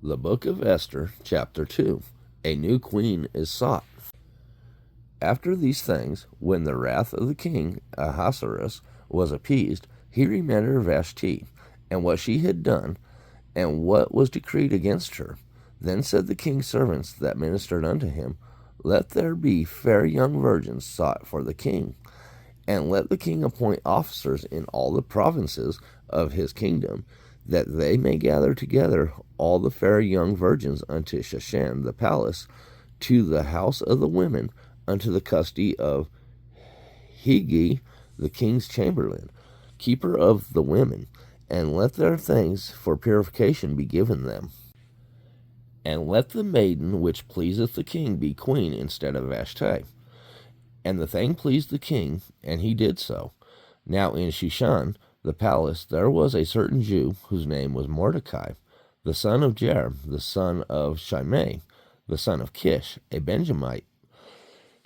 The Book of Esther, Chapter 2. A new queen is sought. After these things, when the wrath of the king Ahasuerus was appeased, he remembered Vashti, and what she had done, and what was decreed against her. Then said the king's servants that ministered unto him, Let there be fair young virgins sought for the king, and let the king appoint officers in all the provinces of his kingdom, that they may gather together all the fair young virgins unto Shushan the palace, to the house of the women, unto the custody of Hegai the king's chamberlain, keeper of the women, and let their things for purification be given them. And let the maiden which pleaseth the king be queen instead of Vashti. And the thing pleased the king, and he did so. Now in Shushan the palace there was a certain Jew, whose name was Mordecai, the son of Jair, the son of Shimei, the son of Kish, a Benjamite,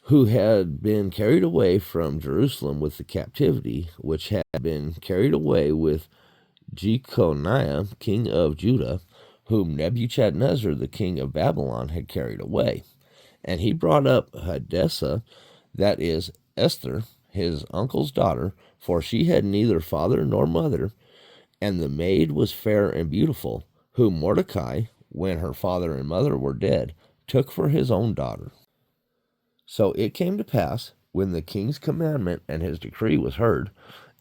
who had been carried away from Jerusalem with the captivity, which had been carried away with Jeconiah, king of Judah, whom Nebuchadnezzar, the king of Babylon, had carried away. And he brought up Hadassah, that is, Esther, his uncle's daughter, for she had neither father nor mother, and the maid was fair and beautiful, whom Mordecai, when her father and mother were dead, took for his own daughter. So it came to pass, when the king's commandment and his decree was heard,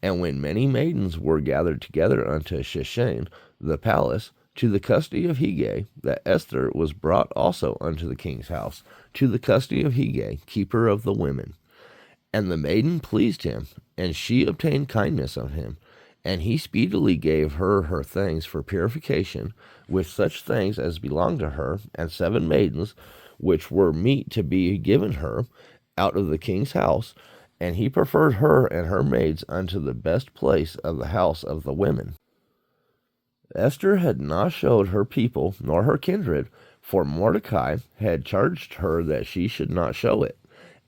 and when many maidens were gathered together unto Shushan the palace, to the custody of Hegai, that Esther was brought also unto the king's house, to the custody of Hegai, keeper of the women. And the maiden pleased him, and she obtained kindness of him. And he speedily gave her her things for purification, with such things as belonged to her, and 7 maidens, which were meet to be given her, out of the king's house. And he preferred her and her maids unto the best place of the house of the women. Esther had not showed her people nor her kindred, for Mordecai had charged her that she should not show it.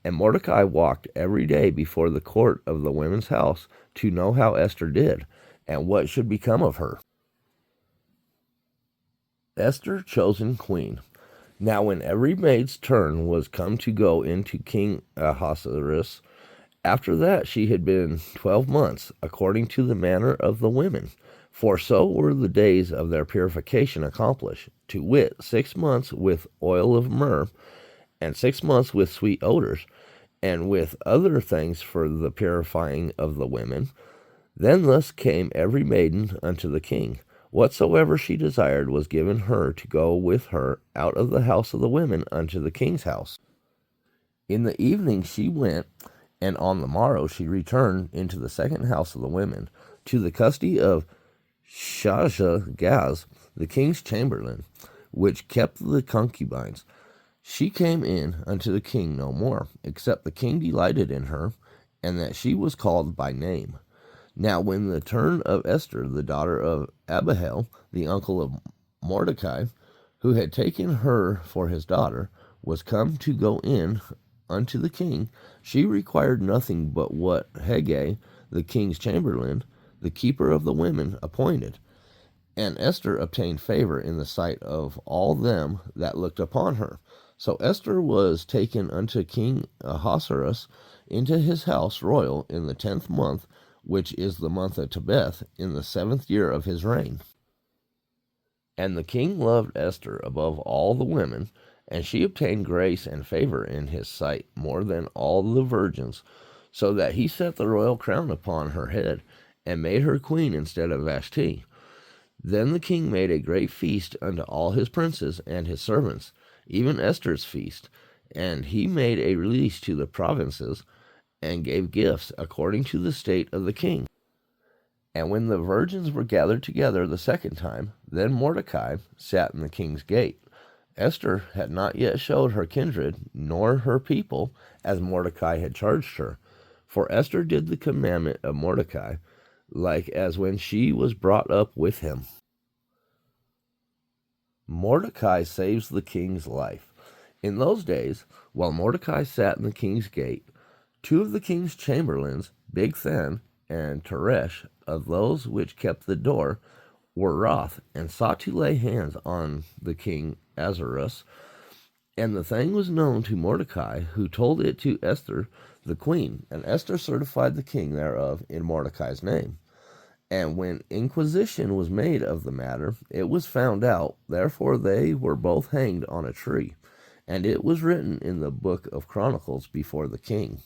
And Mordecai walked every day before the court of the women's house to know how Esther did, and what should become of her. Esther chosen queen. Now when every maid's turn was come to go into King Ahasuerus, after that she had been 12 months, according to the manner of the women, for so were the days of their purification accomplished, to wit, 6 months with oil of myrrh, and 6 months with sweet odors, and with other things for the purifying of the women. Then thus came every maiden unto the king. Whatsoever she desired was given her to go with her out of the house of the women unto the king's house. In the evening she went, and on the morrow she returned into the second house of the women, to the custody of Shashagaz, the king's chamberlain, which kept the concubines. She came in unto the king no more, except the king delighted in her, and that she was called by name. Now when the turn of Esther, the daughter of Abihail, the uncle of Mordecai, who had taken her for his daughter, was come to go in unto the king, she required nothing but what Hegai, the king's chamberlain, the keeper of the women, appointed. And Esther obtained favor in the sight of all them that looked upon her. So Esther was taken unto King Ahasuerus into his house royal in the 10th month, which is the month of Tebeth, in the 7th year of his reign. And the king loved Esther above all the women, and she obtained grace and favor in his sight more than all the virgins, so that he set the royal crown upon her head, and made her queen instead of Vashti. Then the king made a great feast unto all his princes and his servants, even Esther's feast, and he made a release to the provinces, and gave gifts according to the state of the king. And when the virgins were gathered together the second time, then Mordecai sat in the king's gate. Esther had not yet showed her kindred, nor her people, as Mordecai had charged her. For Esther did the commandment of Mordecai, like as when she was brought up with him. Mordecai saves the king's life. In those days, while Mordecai sat in the king's gate, 2 of the king's chamberlains, Bigthan and Teresh, of those which kept the door, were wroth, and sought to lay hands on the king Ahasuerus. And the thing was known to Mordecai, who told it to Esther the queen. And Esther certified the king thereof in Mordecai's name. And when inquisition was made of the matter, it was found out. Therefore they were both hanged on a tree. And it was written in the book of Chronicles before the king.